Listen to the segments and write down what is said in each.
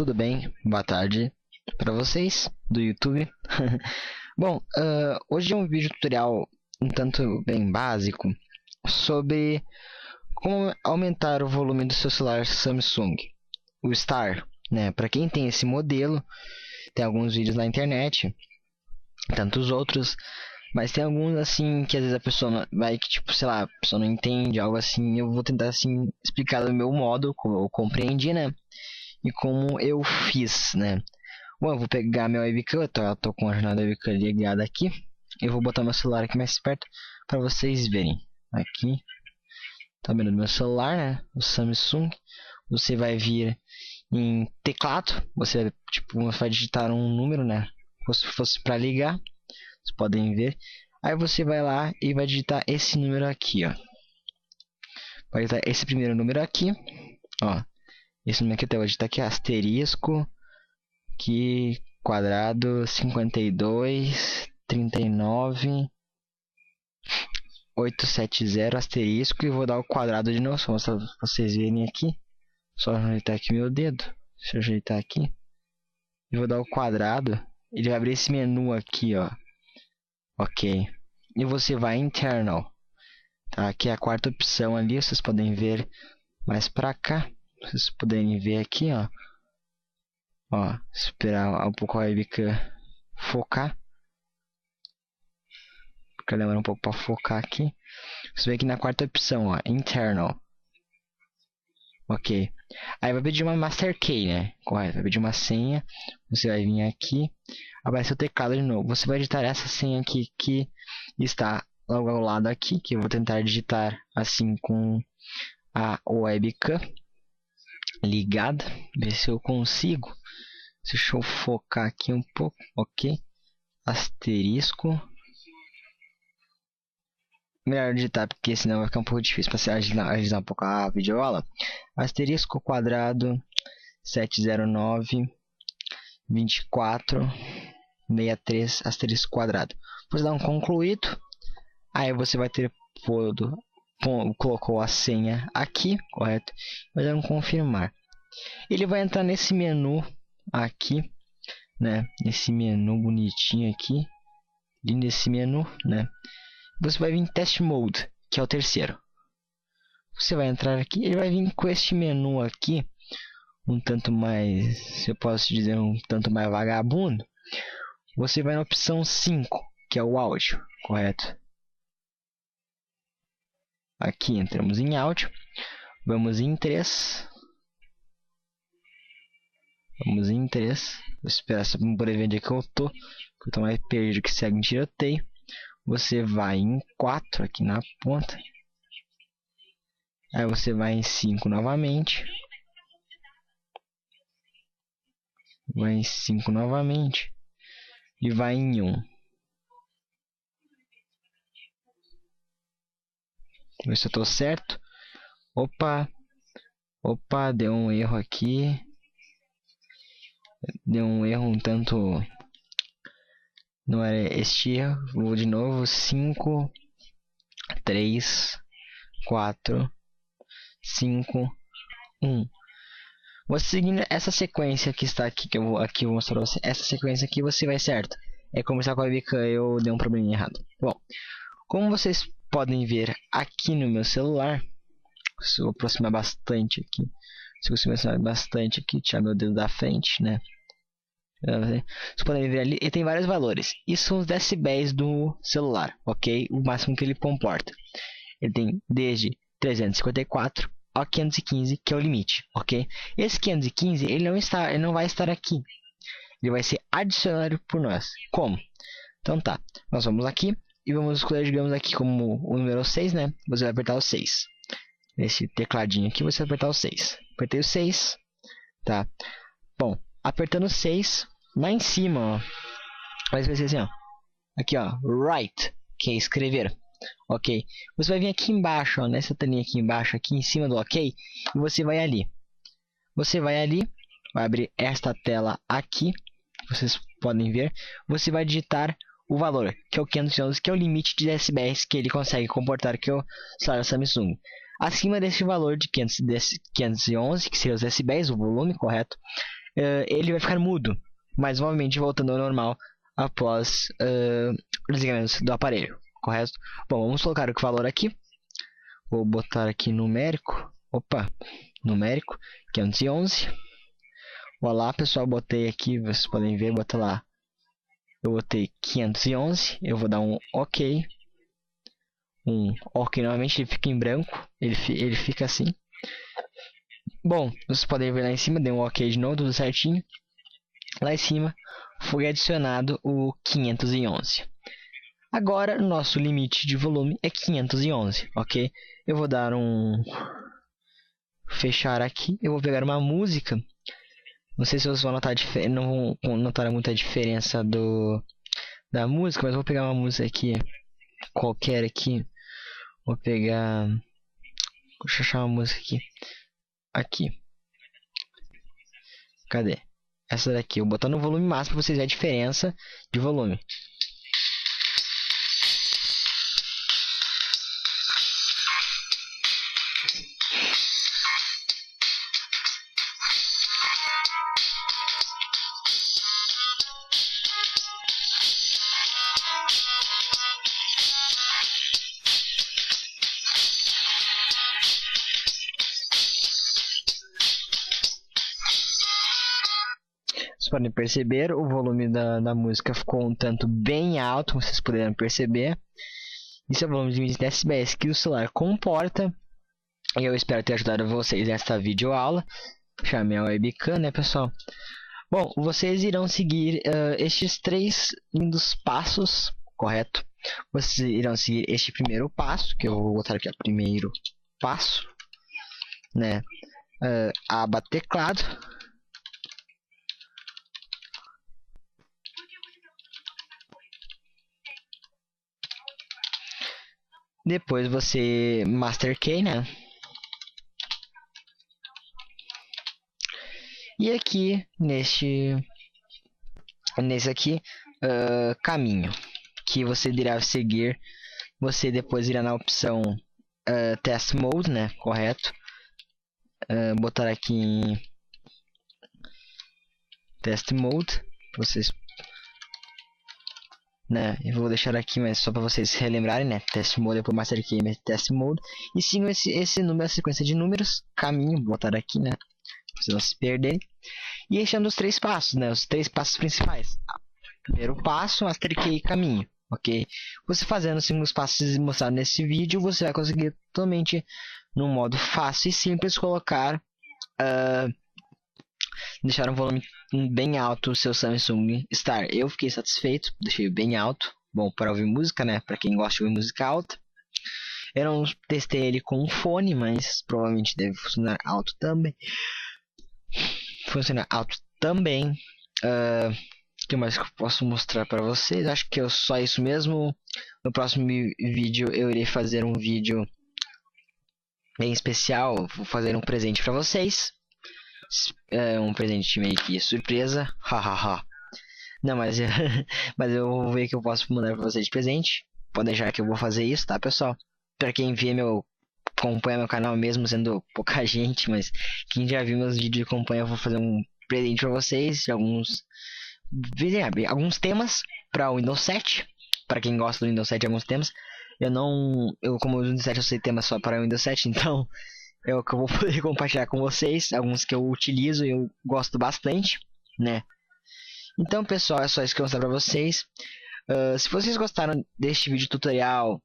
tudo bem? Boa tarde para vocês do YouTube. Bom, hoje é um vídeo tutorial um tanto bem básico sobre como aumentar o volume do seu celular Samsung, o Star, né? Para quem tem esse modelo, tem alguns vídeos na internet, tantos outros, mas tem alguns assim que às vezes a pessoa vai que tipo, sei lá, a pessoa não entende algo assim. Eu vou tentar assim explicar do meu modo, como eu compreendi, né? E como eu fiz, né? Bom, eu vou pegar meu webcam, eu tô com a jornada webcam ligada aqui. Eu vou botar meu celular aqui mais perto para vocês verem. Aqui, tá vendo meu celular, né? O Samsung. Você vai vir em teclado, você vai digitar um número, né? Se fosse para ligar, vocês podem ver. Aí você vai lá e vai digitar esse número aqui, ó. Vai digitar esse primeiro número aqui, ó. Esse número aqui eu vou digitar aqui, asterisco, que quadrado 52 39 870 asterisco, e vou dar o quadrado de novo, só para vocês verem aqui. Só ajeitar aqui meu dedo. Deixa eu ajeitar aqui. E vou dar o quadrado. Ele vai abrir esse menu aqui, ó. Ok. E você vai em internal. Tá? Aqui é a quarta opção ali. Vocês podem ver mais pra cá. Vocês podem ver aqui, ó. Ó, esperar um pouco a webcam focar. Fica lembrando um pouco para focar aqui. Você vê aqui na quarta opção, ó, internal. Ok. Aí vai pedir uma master key, né? Correto. Vai pedir uma senha. Você vai vir aqui. Aparece o teclado de novo. Você vai digitar essa senha aqui que está logo ao lado aqui. Que eu vou tentar digitar assim com a webcam ligada. Ver se eu consigo. Deixa eu focar aqui um pouco. Ok. Asterisco. Melhor digitar, porque senão vai ficar um pouco difícil para agilizar um pouco a videoaula. Asterisco quadrado 709 24 63 asterisco quadrado. Você dá um concluído. Aí você vai ter colocou a senha aqui, correto? Vai dar um confirmar. Ele vai entrar nesse menu aqui, né? Nesse menu bonitinho aqui. E nesse menu, né? Você vai vir em Test Mode, que é o terceiro. Você vai entrar aqui, ele vai vir com este menu aqui, um tanto mais, se eu posso dizer, um tanto mais vagabundo. Você vai na opção 5, que é o áudio, correto? Aqui entramos em áudio, vamos em 3. Vamos em 3. Vou esperar só para poder ver onde é que eu tô, porque eu tô mais perdido que segue em tiroteio. Você vai em 4 aqui na ponta. Aí você vai em 5 novamente. Vai em 5 novamente. E vai em 1. Ver se eu tô certo. Opa, deu um erro aqui. Deu um erro um tanto... Não era este erro. Vou de novo. 5, 3, 4, 5, 1. Você seguindo essa sequência que está aqui, que eu vou mostrar para você. Essa sequência aqui você vai certo. É começar com a webcam, eu dei um problema errado. Bom, como vocês podem ver aqui no meu celular, se eu aproximar bastante aqui, tirar meu dedo da frente, né? Vocês podem ver ali, ele tem vários valores. Isso são os decibéis do celular, ok? O máximo que ele comporta. Ele tem desde 354 ao 515, que é o limite, ok? Esse 515, ele não vai estar aqui. Ele vai ser adicionado por nós. Como? Então tá, nós vamos aqui e vamos escolher, digamos aqui como o número 6, né? Você vai apertar o 6. Nesse tecladinho aqui você vai apertar o 6. Apertei o 6, tá? Bom, apertando o 6, lá em cima, ó, vai ser assim, ó. Aqui, ó, write, que é escrever. Ok, você vai vir aqui embaixo, ó, nessa telinha aqui embaixo, aqui em cima do ok, e você vai ali. Vai abrir esta tela aqui, vocês podem ver. Você vai digitar o valor, que é o 511, que é o limite de decibéis que ele consegue comportar, que é o celular Samsung. Acima desse valor de 511, que seria os decibéis, o volume correto, ele vai ficar mudo, mas novamente voltando ao normal após o desligamento do aparelho, correto? Bom, vamos colocar o valor aqui. Vou botar aqui numérico. Opa, numérico 511. Olá pessoal, botei aqui, vocês podem ver, bota lá. Eu botei 511, eu vou dar um OK. OK novamente, ele fica em branco, ele fica assim. Bom, vocês podem ver lá em cima, deu um OK de novo, tudo certinho. Lá em cima foi adicionado o 511. Agora, nosso limite de volume é 511, ok? Eu vou dar um... fechar aqui, eu vou pegar uma música. Não sei se vocês vão notar não vão notar muita diferença da música, mas eu vou pegar uma música aqui, qualquer aqui. Vou pegar... deixa eu achar uma música aqui. Aqui. Cadê? Essa daqui. Eu vou botar no volume máximo para vocês verem a diferença de volume. Vocês podem perceber, o volume da música ficou um tanto bem alto, vocês puderam perceber. Isso é o volume de 20 decibéis que o celular comporta. E eu espero ter ajudado vocês nesta videoaula. Chamei a webcam, né, pessoal? Bom, vocês irão seguir estes 3 lindos passos, correto? Vocês irão seguir este primeiro passo, que eu vou botar aqui, primeiro passo, né? Aba teclado. Depois você Master Key, né? E aqui nesse aqui caminho que você irá seguir, você depois irá na opção Test Mode, né? Correto? Botar aqui em Test Mode, vocês, né? Eu vou deixar aqui, mas só para vocês relembrarem, né? Test Mode, depois Master Key, Test Mode, e sigam esse número, a sequência de números, caminho, vou botar aqui, né? Pra vocês não se perderem. E este é um dos 3 passos, né? Os 3 passos principais. Primeiro passo, Master Key e caminho, ok? Você fazendo os passos mostrados nesse vídeo, você vai conseguir totalmente, num modo fácil e simples, colocar, deixar um volume bem alto o seu Samsung Star. Eu fiquei satisfeito, deixei bem alto. Bom, para ouvir música, né? Para quem gosta de ouvir música alta. Eu não testei ele com um fone, mas provavelmente deve funcionar alto também. O que mais que eu posso mostrar para vocês? Acho que é só isso mesmo. No próximo vídeo eu irei fazer um vídeo bem especial. Vou fazer um presente para vocês. Um presente meio que surpresa. Hahaha. Não, mas eu vou ver que eu posso mandar para vocês de presente. Pode deixar que eu vou fazer isso, tá, pessoal? Para quem acompanha meu canal, mesmo sendo pouca gente, mas quem já viu meus vídeos e acompanha, eu vou fazer um presente para vocês, alguns temas para o Windows 7. Para quem gosta do Windows 7, alguns temas. Como o Windows 7 eu sei temas só para o Windows 7, então é o que eu vou poder compartilhar com vocês, alguns que eu utilizo e eu gosto bastante, né? Então, pessoal, é só isso que eu vou mostrar para vocês. Se vocês gostaram deste vídeo tutorial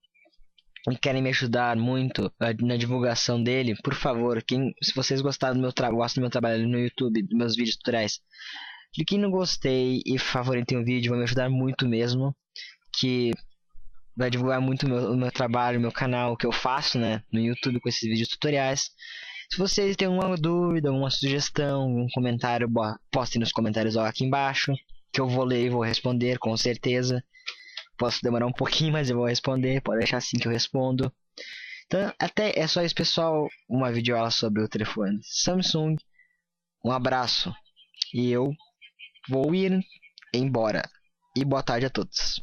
e querem me ajudar muito na divulgação dele, por favor, se vocês gostaram do meu trabalho no YouTube, dos meus vídeos tutoriais, cliquem no gostei e favoritem o vídeo, vai me ajudar muito mesmo, que vai divulgar muito o meu trabalho, meu canal, o que eu faço, né, no YouTube com esses vídeos tutoriais. Se vocês têm alguma dúvida, alguma sugestão, algum comentário, postem nos comentários aqui embaixo, que eu vou ler e vou responder com certeza. Posso demorar um pouquinho, mas eu vou responder. Pode deixar assim que eu respondo. Então, é só isso, pessoal. Uma videoaula sobre o telefone Samsung. Um abraço. E eu vou ir embora. E boa tarde a todos.